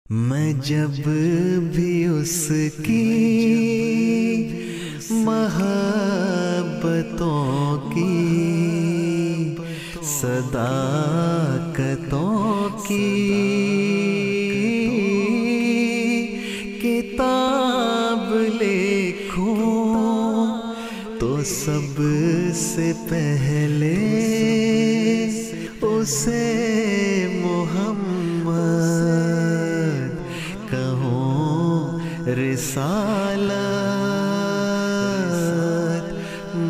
मैं जब भी उसकी महब्बतों की सदाकतों की किताब लिखूं तो सबसे पहले उसे मोहम्मद कहूं, रिसालत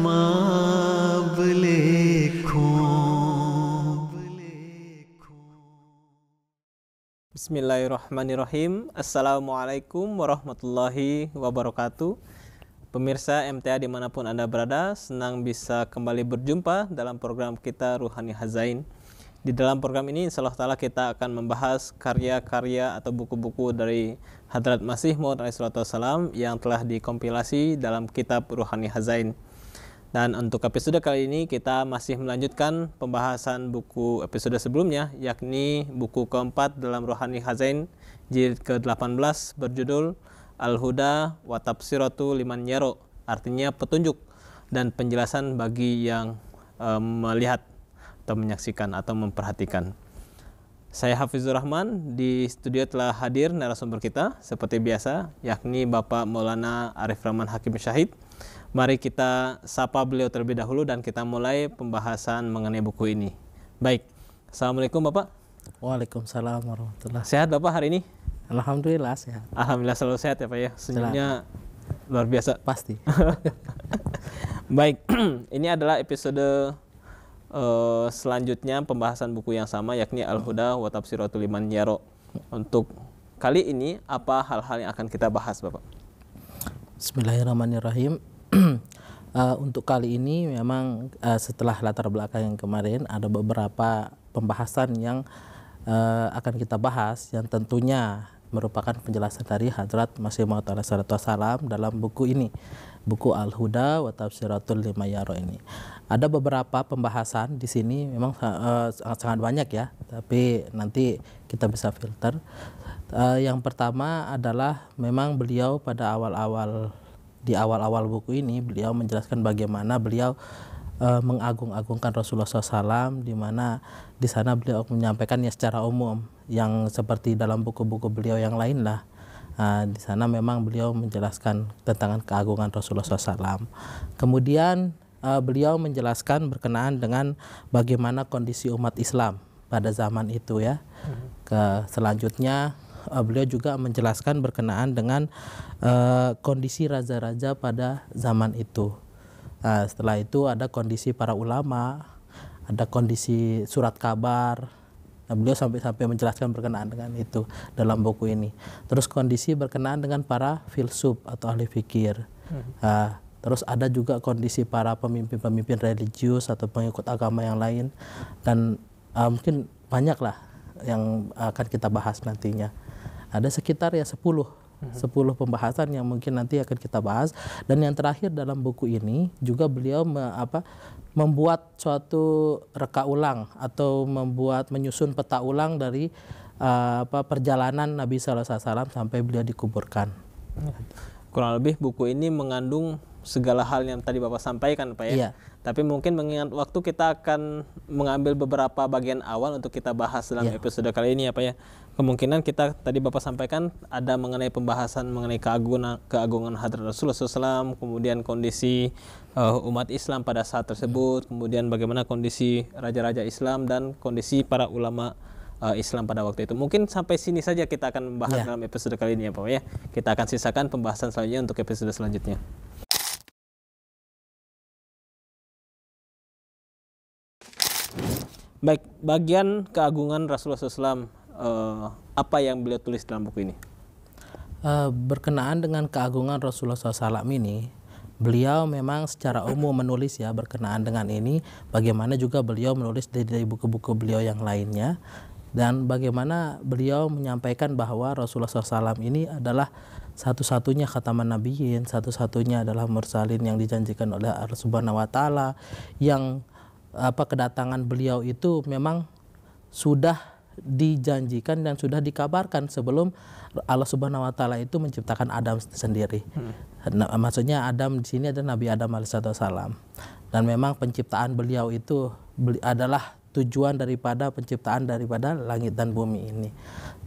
माब लिखूं। Bismillahirrahmanirrahim. Assalamualaikum warahmatullahi wabarakatuh. Pemirsa MTA dimanapun Anda berada, senang bisa kembali berjumpa dalam program kita Ruhani Hazain. Di dalam program ini insya Allah ta'ala kita akan membahas karya-karya atau buku-buku dari Hadrat Masih Maud alaihissalam yang telah dikompilasi dalam kitab Ruhani Hazain. Dan untuk episode kali ini kita masih melanjutkan pembahasan buku episode sebelumnya, yakni buku keempat dalam Ruhani Hazain, jilid ke-18 berjudul Al-Huda wa Tafsiratu Liman Yaro, artinya petunjuk dan penjelasan bagi yang melihat atau menyaksikan atau memperhatikan. Saya Hafizur Rahman, di studio telah hadir narasumber kita seperti biasa, yakni Bapak Maulana Arif Rahman Hakim Syahid. Mari kita sapa beliau terlebih dahulu dan kita mulai pembahasan mengenai buku ini. Baik, Assalamualaikum Bapak. Waalaikumsalam warahmatullahi. Sehat Bapak hari ini? Alhamdulillah sehat. Alhamdulillah selalu sehat ya Pak ya. Senyumnya luar biasa. Pasti. Baik, ini adalah episode selanjutnya pembahasan buku yang sama, yakni Al-Huda wa Tafsiratu Liman Yaro. Untuk kali ini apa hal-hal yang akan kita bahas Bapak? Bismillahirrahmanirrahim. Untuk kali ini memang setelah latar belakang yang kemarin ada beberapa pembahasan yang akan kita bahas yang tentunya merupakan penjelasan dari Hadrat Masih Maud alaihissalam dalam buku ini, buku Al-Huda wa Tafsiratul Liman Yaro ini. Ada beberapa pembahasan di sini memang sangat banyak ya, tapi nanti kita bisa filter. Yang pertama adalah memang beliau pada di awal-awal buku ini beliau menjelaskan bagaimana beliau mengagung-agungkan Rasulullah SAW, di mana di sana beliau menyampaikannya secara umum yang seperti dalam buku-buku beliau yang lain lah. Di sana memang beliau menjelaskan tentang keagungan Rasulullah SAW. Kemudian beliau menjelaskan berkenaan dengan bagaimana kondisi umat Islam pada zaman itu ya. Selanjutnya beliau juga menjelaskan berkenaan dengan kondisi raja-raja pada zaman itu. Setelah itu ada kondisi para ulama, ada kondisi surat kabar. Beliau sampai menjelaskan berkenaan dengan itu dalam buku ini. Terus kondisi berkenaan dengan para filsuf atau ahli fikir. Terus ada juga kondisi para pemimpin-pemimpin religius atau pengikut agama yang lain. Dan mungkin banyaklah yang akan kita bahas nantinya. Ada sekitar ya 10 pembahasan yang mungkin nanti akan kita bahas. Dan yang terakhir dalam buku ini juga beliau membuat suatu reka ulang atau menyusun peta ulang dari perjalanan Nabi SAW sampai beliau dikuburkan. Kurang lebih buku ini mengandung segala hal yang tadi Bapak sampaikan Pak ya. Iya. Tapi mungkin mengingat waktu kita akan mengambil beberapa bagian awal untuk kita bahas dalam episode kali ini ya Pak ya. Kemungkinan kita tadi Bapak sampaikan ada mengenai pembahasan mengenai keagungan Hadrat Rasulullah SAW, kemudian kondisi umat Islam pada saat tersebut, kemudian bagaimana kondisi raja-raja Islam dan kondisi para ulama Islam pada waktu itu. Mungkin sampai sini saja kita akan membahas dalam episode kali ini ya Pak ya. Kita akan sisakan pembahasan selanjutnya untuk episode selanjutnya. Baik, bagian keagungan Rasulullah SAW, apa yang beliau tulis dalam buku ini? Berkenaan dengan keagungan Rasulullah SAW ini, beliau memang secara umum menulis ya berkenaan dengan ini. Bagaimana juga beliau menulis dari buku-buku beliau yang lainnya. Dan bagaimana beliau menyampaikan bahwa Rasulullah SAW ini adalah satu-satunya khataman nabiyyin, satu-satunya adalah mursalin yang dijanjikan oleh Allah Subhanahu wa taala, yang kedatangan beliau itu memang sudah dijanjikan dan sudah dikabarkan sebelum Allah Subhanahu wa taala itu menciptakan Adam sendiri. Nah, maksudnya Adam di sini adalah Nabi Adam alaihissalam. Dan memang penciptaan beliau itu adalah tujuan daripada penciptaan daripada langit dan bumi ini.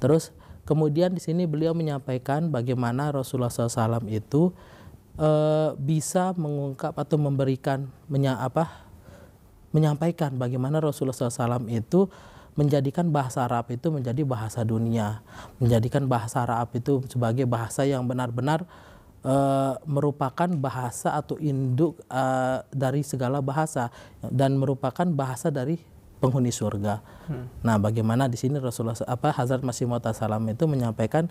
Terus kemudian di sini beliau menyampaikan bagaimana Rasulullah SAW itu bisa mengungkap atau memberikan menyampaikan bagaimana Rasulullah SAW itu menjadikan bahasa Arab itu menjadi bahasa dunia, menjadikan bahasa Arab itu sebagai bahasa yang benar-benar merupakan bahasa atau induk dari segala bahasa dan merupakan bahasa dari penghuni surga. Nah, bagaimana di sini Rasulullah Hazrat Masih Maud Salam itu menyampaikan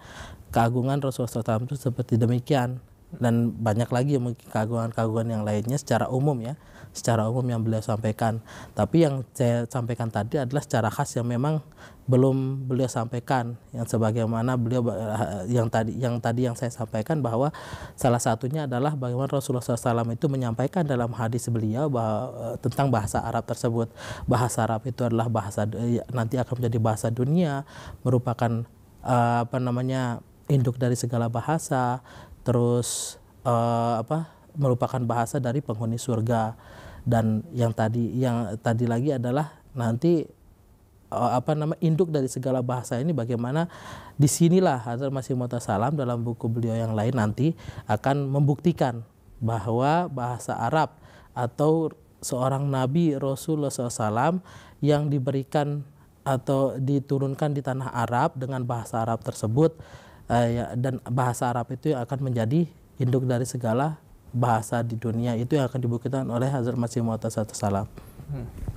keagungan Rasulullah SAW itu seperti demikian. Dan banyak lagi mungkin keagungan-keagungan yang lainnya secara umum yang beliau sampaikan. Tapi yang saya sampaikan tadi adalah secara khas yang memang belum beliau sampaikan, yang sebagaimana beliau yang saya sampaikan bahwa salah satunya adalah bagaimana Rasulullah SAW itu menyampaikan dalam hadis beliau bahwa tentang bahasa Arab tersebut. Bahasa Arab itu adalah bahasa nanti akan menjadi bahasa dunia, merupakan induk dari segala bahasa. Terus merupakan bahasa dari penghuni surga. Dan yang tadi lagi adalah nanti induk dari segala bahasa ini bagaimana disinilah Hazrat Masih Maud Salam dalam buku beliau yang lain nanti akan membuktikan bahwa bahasa Arab atau seorang Nabi Rasulullah SAW yang diberikan atau diturunkan di tanah Arab dengan bahasa Arab tersebut, dan bahasa Arab itu yang akan menjadi induk dari segala bahasa di dunia, itu yang akan dibuktikan oleh Hazrat Masih Maud Salam.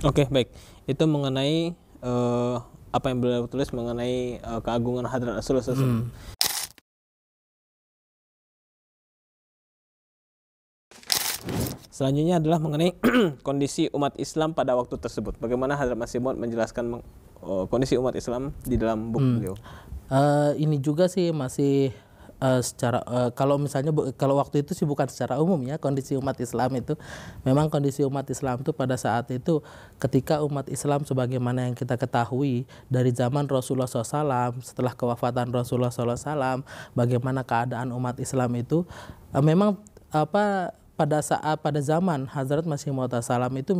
Oke, baik. Itu mengenai apa yang beliau tulis mengenai keagungan Hadrat Rasulullah SAW. Selanjutnya adalah mengenai kondisi umat Islam pada waktu tersebut. Bagaimana Hazrat Masih Maud menjelaskan kondisi umat Islam di dalam buku beliau? Ini juga sih masih secara kalau misalnya kalau waktu itu sih bukan secara umum ya, kondisi umat Islam itu memang kondisi umat Islam itu pada saat itu ketika umat Islam sebagaimana yang kita ketahui dari zaman Rasulullah SAW, setelah kewafatan Rasulullah SAW, bagaimana keadaan umat Islam itu memang pada zaman Hazrat Masih Maud Salam itu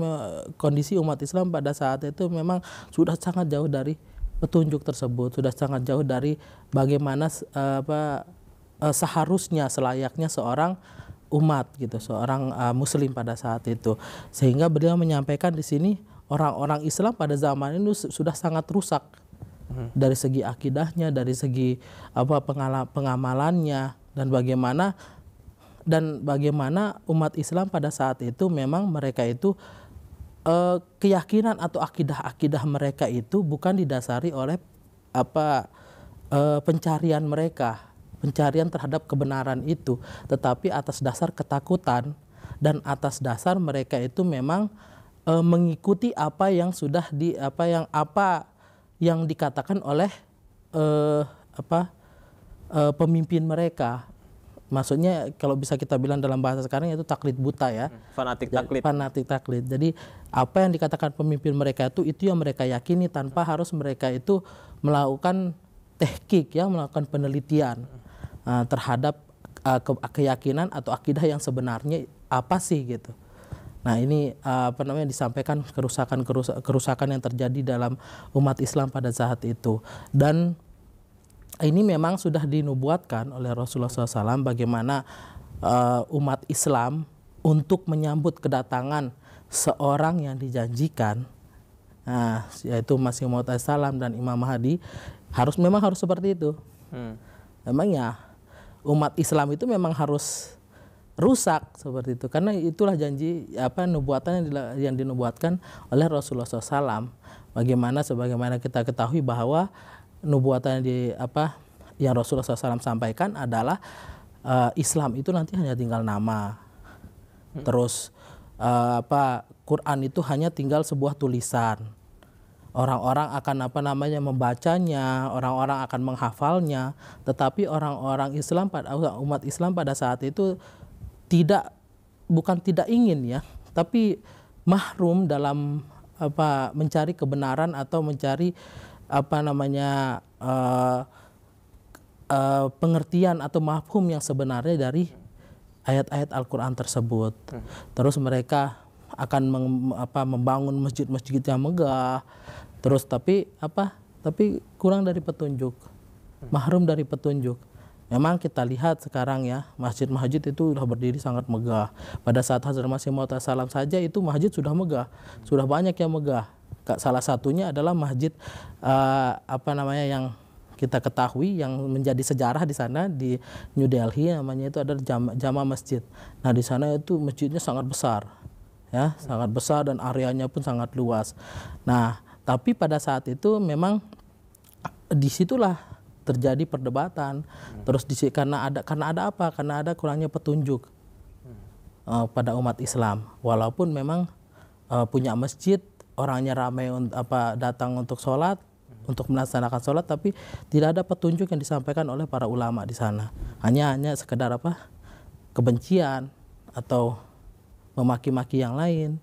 kondisi umat Islam pada saat itu memang sudah sangat jauh dari petunjuk tersebut, sudah sangat jauh dari bagaimana seharusnya selayaknya seorang umat gitu, seorang muslim pada saat itu. Sehingga beliau menyampaikan di sini orang-orang Islam pada zaman ini sudah sangat rusak dari segi akidahnya, dari segi pengamalannya, dan bagaimana umat Islam pada saat itu memang mereka itu keyakinan atau akidah mereka itu bukan didasari oleh pencarian terhadap kebenaran itu, tetapi atas dasar ketakutan dan atas dasar mereka itu memang mengikuti apa yang dikatakan oleh pemimpin mereka. Maksudnya kalau bisa kita bilang dalam bahasa sekarang itu taklid buta ya. Fanatik taklid. Jadi apa yang dikatakan pemimpin mereka itu yang mereka yakini tanpa harus mereka itu melakukan tahqiq ya, melakukan penelitian terhadap keyakinan atau akidah yang sebenarnya apa sih gitu. Nah, ini disampaikan kerusakan yang terjadi dalam umat Islam pada saat itu. Dan ini memang sudah dinubuatkan oleh Rasulullah SAW bagaimana umat Islam untuk menyambut kedatangan seorang yang dijanjikan, yaitu Masih Maud Salam dan Imam Mahdi, memang harus seperti itu. Memangnya umat Islam itu memang harus rusak seperti itu, karena itulah janji nubuatan yang dinubuatkan oleh Rasulullah SAW. Sebagaimana kita ketahui bahwa nubuatan yang Rasulullah SAW sampaikan adalah Islam itu nanti hanya tinggal nama. Terus Quran itu hanya tinggal sebuah tulisan. Orang-orang akan membacanya, orang-orang akan menghafalnya, tetapi orang-orang Islam umat Islam pada saat itu bukan tidak ingin ya, tapi mahrum dalam mencari kebenaran atau mencari pengertian atau mafhum yang sebenarnya dari ayat-ayat Al-Quran tersebut. Terus mereka akan membangun masjid-masjid yang megah. Terus tapi kurang dari petunjuk, mahrum dari petunjuk. Memang kita lihat sekarang ya, masjid-masjid itu sudah berdiri sangat megah. Pada saat Hazrat Masih Maud salam saja itu masjid sudah megah, sudah banyak yang megah. Salah satunya adalah masjid yang kita ketahui yang menjadi sejarah di sana di New Delhi, namanya itu adalah Jama Masjid. Nah di sana itu masjidnya sangat besar, ya sangat besar dan areanya pun sangat luas. Nah tapi pada saat itu memang disitulah terjadi perdebatan. Terus karena ada apa? Karena ada kurangnya petunjuk pada umat Islam. Walaupun memang punya masjid, orangnya ramai datang untuk sholat, untuk melaksanakan sholat, tapi tidak ada petunjuk yang disampaikan oleh para ulama di sana. Hanya sekedar kebencian atau memaki-maki yang lain,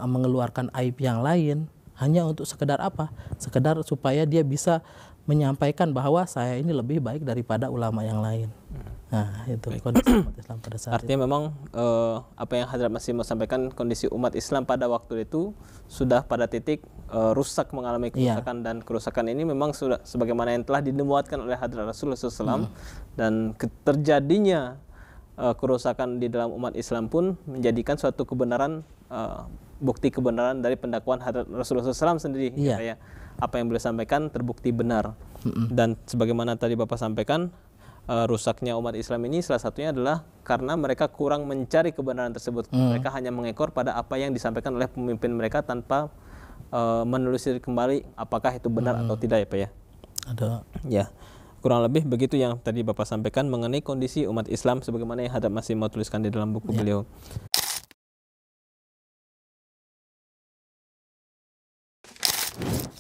mengeluarkan aib yang lain, hanya untuk sekedar sekedar supaya dia bisa menyampaikan bahwa saya ini lebih baik daripada ulama yang lain. Nah itu kondisi umat Islam pada saat artinya itu. Memang apa yang Hadrat Masih Maud sampaikan, kondisi umat Islam pada waktu itu sudah pada titik rusak, mengalami kerusakan. Dan kerusakan ini memang sudah sebagaimana yang telah dinubuatkan oleh Hadrat Rasulullah SAW. Dan terjadinya kerusakan di dalam umat Islam pun menjadikan suatu kebenaran, bukti kebenaran dari pendakwaan Hadrat Rasulullah SAW sendiri. Ya, apa yang beliau sampaikan terbukti benar. Dan sebagaimana tadi Bapak sampaikan, rusaknya umat Islam ini salah satunya adalah karena mereka kurang mencari kebenaran tersebut. Mereka hanya mengekor pada apa yang disampaikan oleh pemimpin mereka tanpa menelusuri kembali apakah itu benar atau tidak, ya Pak ya. Ada. Ya, kurang lebih begitu yang tadi Bapak sampaikan mengenai kondisi umat Islam sebagaimana yang Hadrat Masih Maud tuliskan di dalam buku beliau.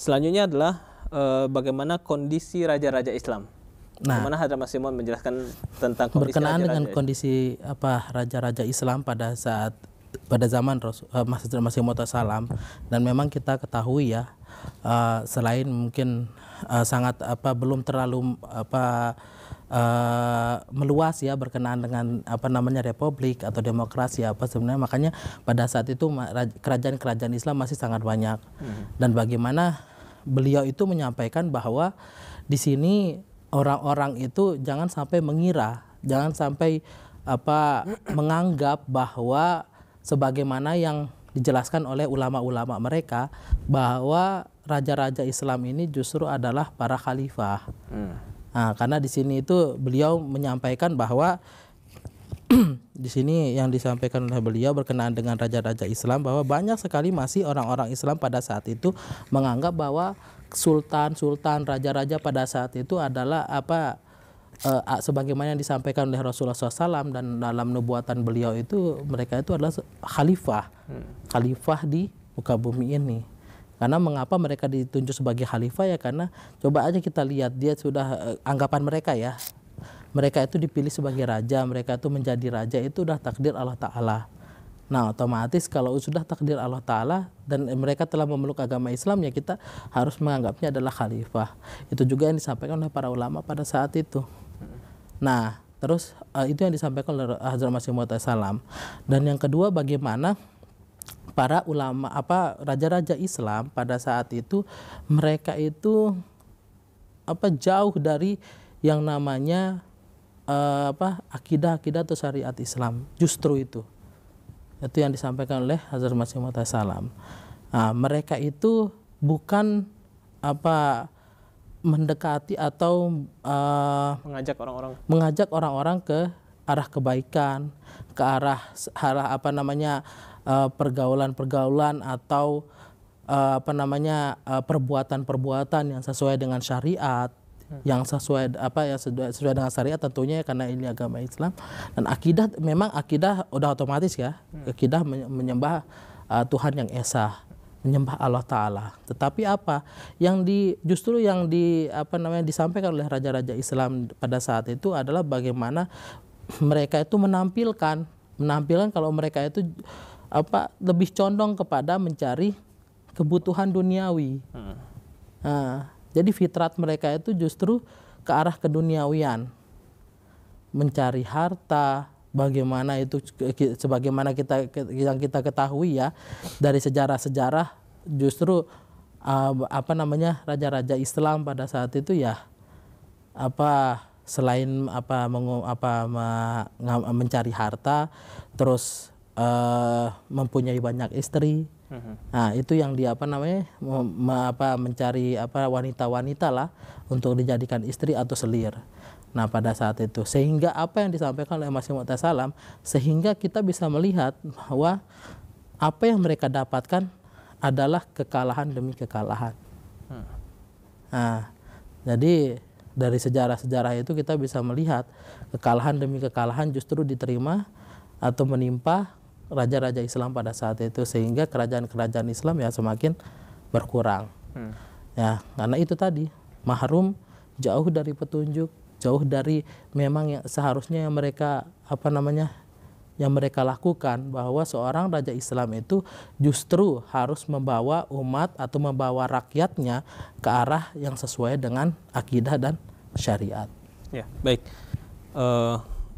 Selanjutnya adalah bagaimana kondisi raja-raja Islam. Bagaimana Hadrat Masih Maud menjelaskan tentang kondisi berkenaan raja-raja dengan kondisi raja-raja Islam pada zaman Hadrat Masih Maud salam. Dan memang kita ketahui ya, selain mungkin sangat belum terlalu meluas ya berkenaan dengan republik atau demokrasi sebenarnya, makanya pada saat itu kerajaan-kerajaan Islam masih sangat banyak. Dan bagaimana beliau itu menyampaikan bahwa di sini orang-orang itu jangan sampai mengira, jangan sampai menganggap bahwa sebagaimana yang dijelaskan oleh ulama-ulama mereka bahwa raja-raja Islam ini justru adalah para khalifah. Nah, karena di sini itu beliau menyampaikan bahwa di sini yang disampaikan oleh beliau berkenaan dengan raja-raja Islam bahwa banyak sekali masih orang-orang Islam pada saat itu menganggap bahwa sultan-sultan, raja-raja pada saat itu adalah sebagaimana yang disampaikan oleh Rasulullah SAW dan dalam nubuatan beliau itu mereka itu adalah khalifah, khalifah di muka bumi ini. Karena mengapa mereka ditunjuk sebagai khalifah ya karena coba aja kita lihat dia sudah anggapan mereka ya. Mereka itu dipilih sebagai raja, mereka itu menjadi raja itu udah takdir Allah Ta'ala. Nah otomatis kalau sudah takdir Allah Ta'ala dan mereka telah memeluk agama Islam ya kita harus menganggapnya adalah khalifah. Itu juga yang disampaikan oleh para ulama pada saat itu. Nah terus itu yang disampaikan oleh Hazrat Masih Maud salam. Dan yang kedua bagaimana para ulama raja-raja Islam pada saat itu mereka itu jauh dari yang namanya akidah-akidah atau syariat Islam. Justru itu yang disampaikan oleh Hazrat Masih Maud salam. Nah, mereka itu bukan mendekati atau mengajak orang-orang ke arah kebaikan, ke arah pergaulan-pergaulan atau perbuatan-perbuatan yang sesuai dengan syariat, yang sesuai dengan syariat tentunya karena ini agama Islam. Dan akidah memang udah otomatis ya, akidah menyembah Tuhan yang esa, menyembah Allah Ta'ala. Tetapi justru yang disampaikan oleh raja-raja Islam pada saat itu adalah bagaimana mereka itu menampilkan kalau mereka itu lebih condong kepada mencari kebutuhan duniawi. Jadi fitrat mereka itu justru ke arah keduniawian, mencari harta. Bagaimana itu, sebagaimana yang kita ketahui ya dari sejarah-sejarah, justru raja-raja Islam pada saat itu ya selain mencari harta, terus mempunyai banyak istri. Nah, itu yang dia mencari wanita-wanita lah untuk dijadikan istri atau selir. Nah, pada saat itu, sehingga apa yang disampaikan oleh Masih Maud Salam, sehingga kita bisa melihat bahwa apa yang mereka dapatkan adalah kekalahan demi kekalahan. Nah, jadi dari sejarah-sejarah itu kita bisa melihat kekalahan demi kekalahan justru diterima atau menimpa raja-raja Islam pada saat itu, sehingga kerajaan-kerajaan Islam ya semakin berkurang. Ya, karena itu tadi mahrum, jauh dari petunjuk, jauh dari memang yang seharusnya yang mereka yang mereka lakukan, bahwa seorang raja Islam itu justru harus membawa umat atau membawa rakyatnya ke arah yang sesuai dengan akidah dan syariat. Ya, baik.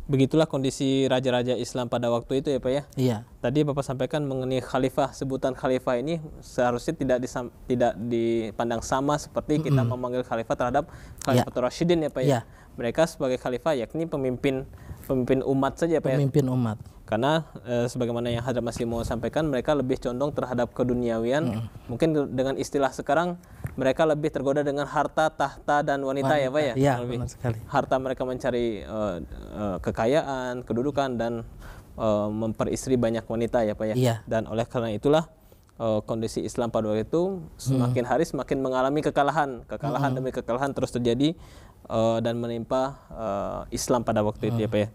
Begitulah kondisi raja-raja Islam pada waktu itu ya Pak ya. Iya. Tadi Bapak sampaikan mengenai khalifah, sebutan khalifah ini seharusnya tidak dipandang sama seperti kita memanggil khalifah terhadap Khalifatul Rasyidin ya Pak ya. Mereka sebagai khalifah yakni pemimpin umat saja Pak ya. Pemimpin umat. Karena sebagaimana yang Hadrat Masih Maud sampaikan, mereka lebih condong terhadap keduniawian. Mungkin dengan istilah sekarang mereka lebih tergoda dengan harta, tahta dan wanita ya Pak ya. Iya, benar sekali. Harta mereka mencari kekayaan, kedudukan dan memperistri banyak wanita ya Pak ya. Iya. Dan oleh karena itulah kondisi Islam pada waktu itu semakin hari semakin mengalami kekalahan demi kekalahan terus terjadi dan menimpa Islam pada waktu itu ya Pak ya.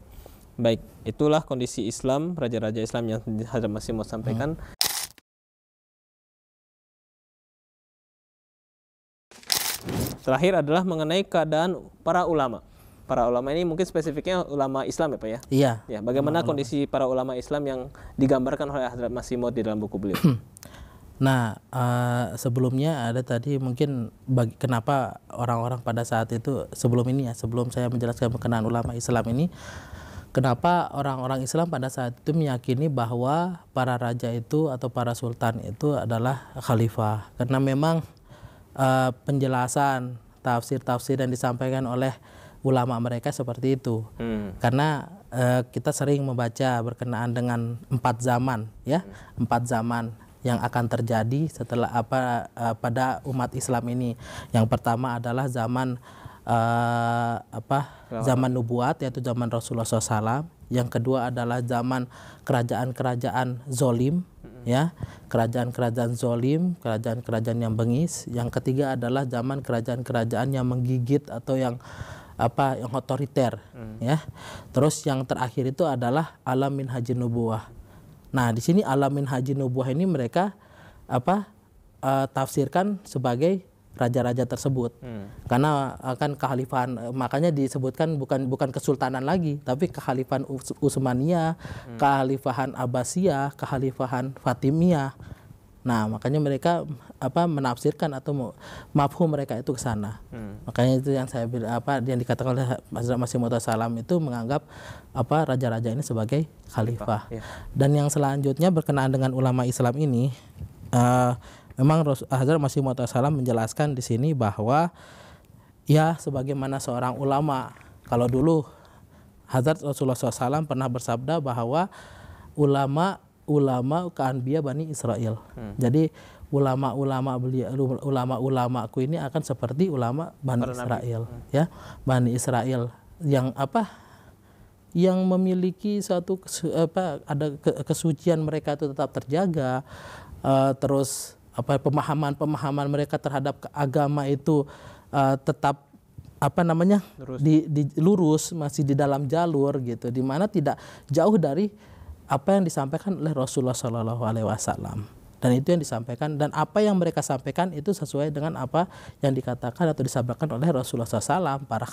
Baik, itulah kondisi Islam, raja-raja Islam yang Hadrat Masih Maud sampaikan. Terakhir adalah mengenai keadaan para ulama. Para ulama ini mungkin spesifiknya ulama Islam ya Pak ya? Iya. Ya, bagaimana kondisi para ulama Islam yang digambarkan oleh Hadrat Masih Maud di dalam buku beliau? Nah, sebelumnya ada tadi mungkin kenapa orang-orang pada saat itu sebelum saya menjelaskan berkenaan ulama Islam ini, kenapa orang-orang Islam pada saat itu meyakini bahwa para raja itu atau para sultan itu adalah khalifah, karena memang penjelasan tafsir-tafsir yang disampaikan oleh ulama mereka seperti itu. Karena kita sering membaca berkenaan dengan 4 zaman ya, 4 zaman yang akan terjadi setelah pada umat Islam ini. Yang pertama adalah zaman zaman nubuat, yaitu zaman Rasulullah SAW. Yang kedua adalah zaman kerajaan-kerajaan zolim, ya, kerajaan-kerajaan zolim, kerajaan-kerajaan yang bengis. Yang ketiga adalah zaman kerajaan-kerajaan yang menggigit atau yang yang otoriter, ya. Terus yang terakhir itu adalah alam min haji nubuwah. Nah, di sini alam min haji nubuwah ini mereka tafsirkan sebagai raja-raja tersebut. Karena akan kekhalifahan, makanya disebutkan bukan kesultanan lagi, tapi kekhalifahan Utsmaniyah, kekhalifahan Abbasiyah, kekhalifahan Fatimiyah. Nah, makanya mereka menafsirkan atau mafhum mereka itu ke sana. Makanya itu yang saya bilang yang dikatakan oleh Hazrat Masih Maud Salam itu menganggap raja-raja ini sebagai khalifah. Dan yang selanjutnya berkenaan dengan ulama Islam ini, memang Hazrat Masih Maud Salam menjelaskan di sini bahwa ya sebagaimana seorang ulama, kalau dulu Hazrat Rasulullah SAW pernah bersabda bahwa ulama keanbiya Bani Israel. Jadi ulama-ulamaku ini akan seperti ulama Bani Israel, ya, Bani Israel yang yang memiliki suatu ada kesucian mereka itu tetap terjaga, terus pemahaman mereka terhadap agama itu tetap lurus, masih di dalam jalur gitu, di mana tidak jauh dari apa yang disampaikan oleh Rasulullah SAW. Dan itu yang disampaikan, dan apa yang mereka sampaikan itu sesuai dengan apa yang dikatakan atau disampaikan oleh Rasulullah SAW, para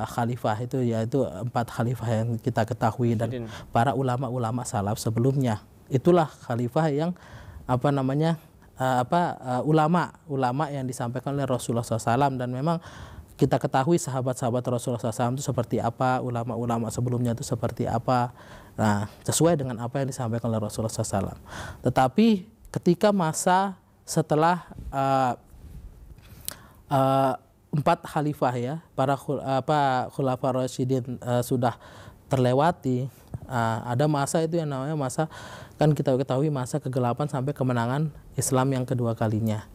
khalifah itu yaitu 4 khalifah yang kita ketahui, dan para ulama-ulama salaf sebelumnya. Itulah khalifah yang ulama yang disampaikan oleh Rasulullah SAW, dan memang kita ketahui sahabat-sahabat Rasulullah SAW itu seperti apa, ulama-ulama sebelumnya itu seperti apa. Nah, sesuai dengan apa yang disampaikan oleh Rasulullah SAW. Tetapi ketika masa setelah 4 khalifah ya, para khulafa Rasyidin sudah terlewati, ada masa itu yang namanya masa, kan kita ketahui masa kegelapan sampai kemenangan Islam yang kedua kalinya,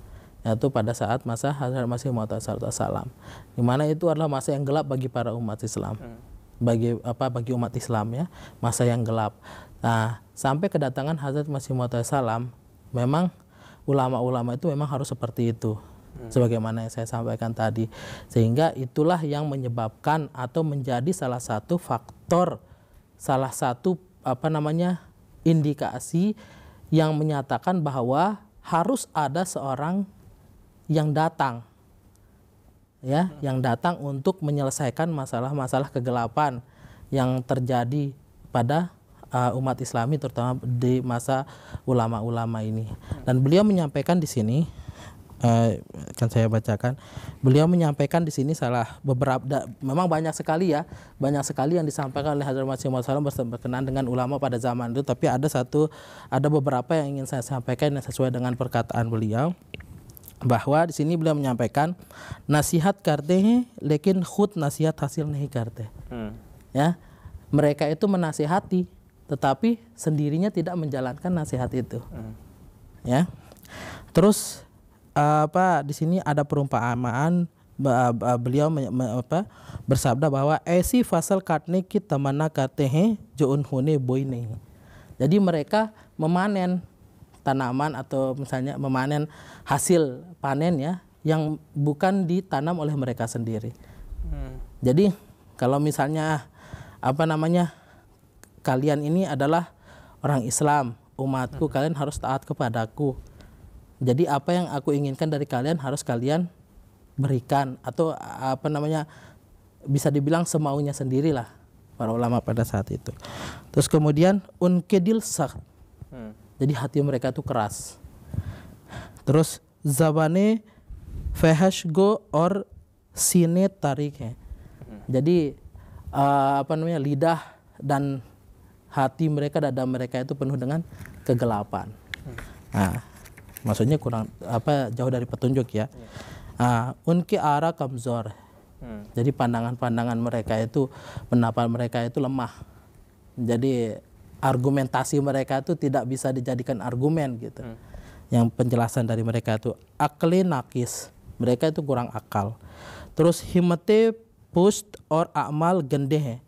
yaitu pada saat masa Hazrat Masih Maud Salam, di mana itu adalah masa yang gelap bagi para umat Islam, bagi umat Islam ya, masa yang gelap. Nah, sampai kedatangan Hazrat Masih Maud Salam, memang ulama-ulama itu memang harus seperti itu, sebagaimana yang saya sampaikan tadi, sehingga itulah yang menyebabkan atau menjadi salah satu faktor, salah satu indikasi yang menyatakan bahwa harus ada seorang yang datang ya, yang datang untuk menyelesaikan masalah-masalah kegelapan yang terjadi pada umat Islami, terutama di masa ulama-ulama ini. Dan beliau menyampaikan di sini, kan saya bacakan, beliau menyampaikan di sini memang banyak sekali yang disampaikan oleh Hazrat Masih Maud berkenaan dengan ulama pada zaman itu, tapi ada beberapa yang ingin saya sampaikan yang sesuai dengan perkataan beliau, bahwa di sini beliau menyampaikan nasihat karte hai lekin khud nasihat hasil nahi karte. Ya, mereka itu menasihati tetapi sendirinya tidak menjalankan nasihat itu. Ya. Terus di sini ada perumpamaan, beliau bersabda bahwa esi fasal katne ki tamana kate hain jo unhone boy nahi. Jadi mereka memanen tanaman atau misalnya memanen hasil panen ya, yang bukan ditanam oleh mereka sendiri. Jadi kalau misalnya kalian ini adalah orang Islam, umatku, kalian harus taat kepadaku. Jadi apa yang aku inginkan dari kalian harus kalian berikan, atau bisa dibilang semaunya sendirilah para ulama pada saat itu. Terus kemudian unkedil sak. Jadi hati mereka itu keras. Terus zabane fahash go or sine tarik hai. Jadi lidah dan hati mereka, dada mereka itu penuh dengan kegelapan. Nah, maksudnya jauh dari petunjuk ya. Unki ara kamzor. Jadi pandangan-pandangan mereka itu, pendapat mereka itu lemah. Jadi argumentasi mereka itu tidak bisa dijadikan argumen gitu. Yang penjelasan dari mereka itu akli nakis. Mereka itu kurang akal. Terus himmate pust or amal gendeh.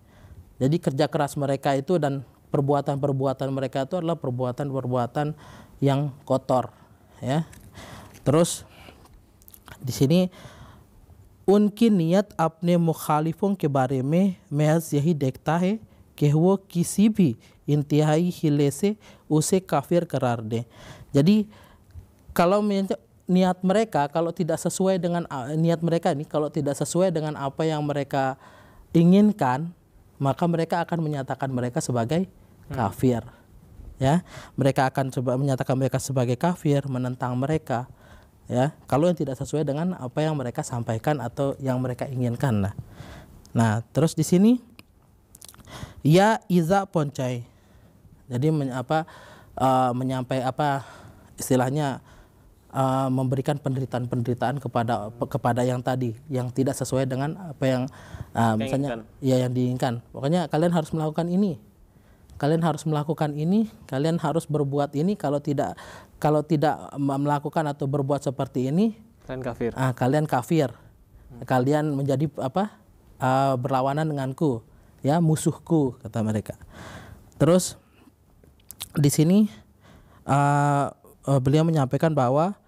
Jadi kerja keras mereka itu dan perbuatan-perbuatan mereka itu adalah perbuatan-perbuatan yang kotor. Ya, terus di sini unki niat apne mukhalifon ke bare mein महज यही देखता है कि वो किसी भी इंतहाई हिले से उसे kafir करार दे. Jadi kalau niat mereka kalau tidak sesuai dengan niat mereka ini, kalau tidak sesuai dengan apa yang mereka inginkan, maka mereka akan menyatakan mereka sebagai kafir. Ya, mereka akan coba menyatakan mereka sebagai kafir, menentang mereka. Ya, kalau yang tidak sesuai dengan apa yang mereka sampaikan atau yang mereka inginkan lah. Nah, terus di sini ya iza poncai. Jadi istilahnya memberikan penderitaan kepada yang tadi, yang tidak sesuai dengan apa yang misalnya ya yang diinginkan. Pokoknya kalian harus melakukan ini. Kalian harus melakukan ini, kalian harus berbuat ini, kalau tidak melakukan atau berbuat seperti ini, kalian kafir. Kalian kafir. Kalian menjadi berlawanan denganku, ya, musuhku, kata mereka. Terus di sini beliau menyampaikan bahwa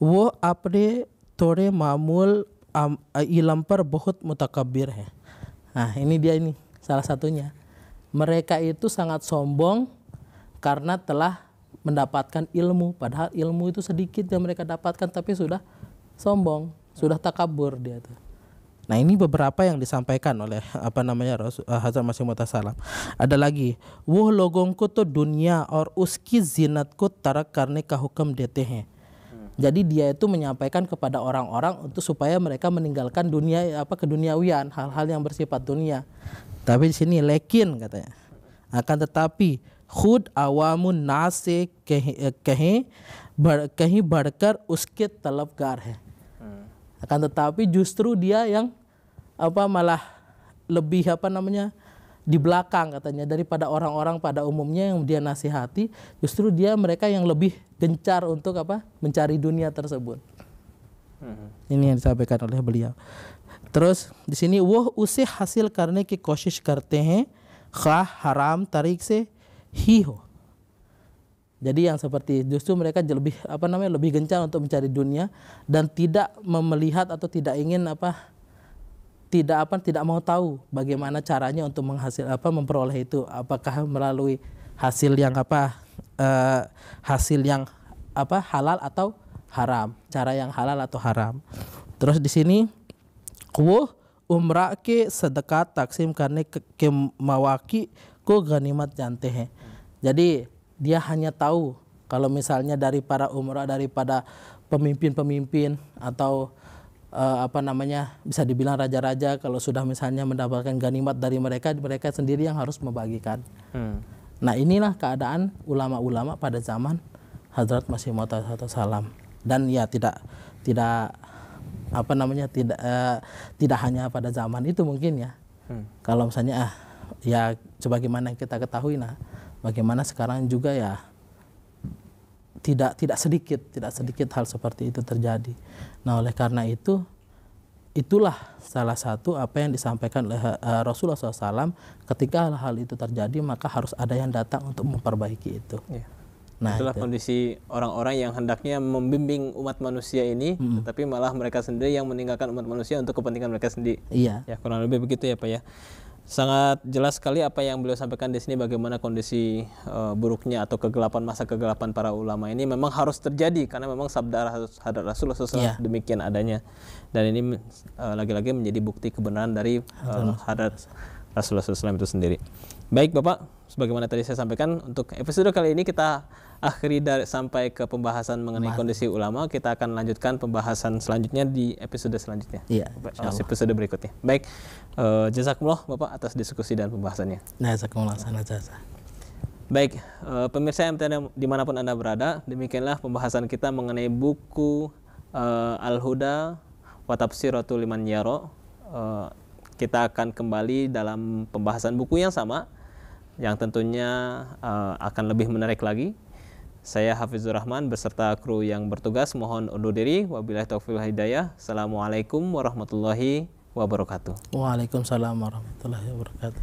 wo apne tore mamul ilam par bahut mutakabbir hai. Nah, ini dia ini salah satunya. Mereka itu sangat sombong karena telah mendapatkan ilmu, padahal ilmu itu sedikit yang mereka dapatkan, tapi sudah sombong, sudah takabur dia tuh. Nah, ini beberapa yang disampaikan oleh Hazrat Masih Maud salam. Ada lagi, "Woh logon ko to dunia और उसकी zinat ko tarak karne ka hukam dete hain." Jadi dia itu menyampaikan kepada orang-orang untuk supaya mereka meninggalkan dunia keduniawian, hal-hal yang bersifat dunia. Tapi di sini lekin katanya. Akan tetapi khud awamun nas se kahin badkar uske talabgar hai. Akan tetapi justru dia yang malah lebih di belakang katanya daripada orang-orang pada umumnya yang dia nasihati, justru mereka yang lebih gencar untuk mencari dunia tersebut. Ini yang disampaikan oleh beliau. Terus di sini woh use hasil karne ki koshish karte hain khah haram tarik se hi ho. Jadi yang seperti justru mereka lebih lebih gencar untuk mencari dunia dan tidak melihat atau tidak ingin tidak mau tahu bagaimana caranya untuk memperoleh itu, apakah melalui hasil yang halal atau haram, cara yang halal atau haram. Terus di sini wo umrah ke sedekah taksim karne ke mawaki ko ganimat jante hai. Jadi dia hanya tahu kalau misalnya dari para umrah, daripada pemimpin-pemimpin atau bisa dibilang raja-raja, kalau sudah misalnya mendapatkan ganimat dari mereka sendiri yang harus membagikan. Nah, inilah keadaan ulama-ulama pada zaman Hazrat Masih Maud salam. Dan ya tidak hanya pada zaman itu mungkin ya. Kalau misalnya ya sebagaimana kita ketahui, bagaimana sekarang juga ya tidak sedikit hal seperti itu terjadi. Nah, oleh karena itulah salah satu apa yang disampaikan oleh Rasulullah SAW, ketika hal itu terjadi maka harus ada yang datang untuk memperbaiki itu. Ya. Nah, itulah kondisi orang-orang yang hendaknya membimbing umat manusia ini, tetapi malah mereka sendiri yang meninggalkan umat manusia untuk kepentingan mereka sendiri. Iya. Ya, kurang lebih begitu ya Pak ya. Sangat jelas sekali apa yang beliau sampaikan di sini, bagaimana kondisi buruknya atau masa kegelapan para ulama ini memang harus terjadi karena memang sabda Hadrat Rasulullah SAW demikian adanya, dan ini lagi-lagi menjadi bukti kebenaran dari Hadrat Rasulullah SAW itu sendiri. Baik Bapak, sebagaimana tadi saya sampaikan, untuk episode kali ini kita akhiri sampai ke pembahasan mengenai kondisi ulama. Kita akan lanjutkan pembahasan selanjutnya di episode selanjutnya. Iya, episode berikutnya. Baik, jazakumullah Bapak atas diskusi dan pembahasannya. Nah, jazakumullah sana jasa. Baik, pemirsa MTA dimanapun Anda berada, demikianlah pembahasan kita mengenai buku Al-Huda wa Tafsiratul Liman Yara. Kita akan kembali dalam pembahasan buku yang sama, yang tentunya akan lebih menarik lagi. Saya Hafizur Rahman beserta kru yang bertugas mohon undur diri. Wabillahi taufiq wal hidayah. Assalamualaikum warahmatullahi wabarakatuh. Waalaikumsalam warahmatullahi wabarakatuh.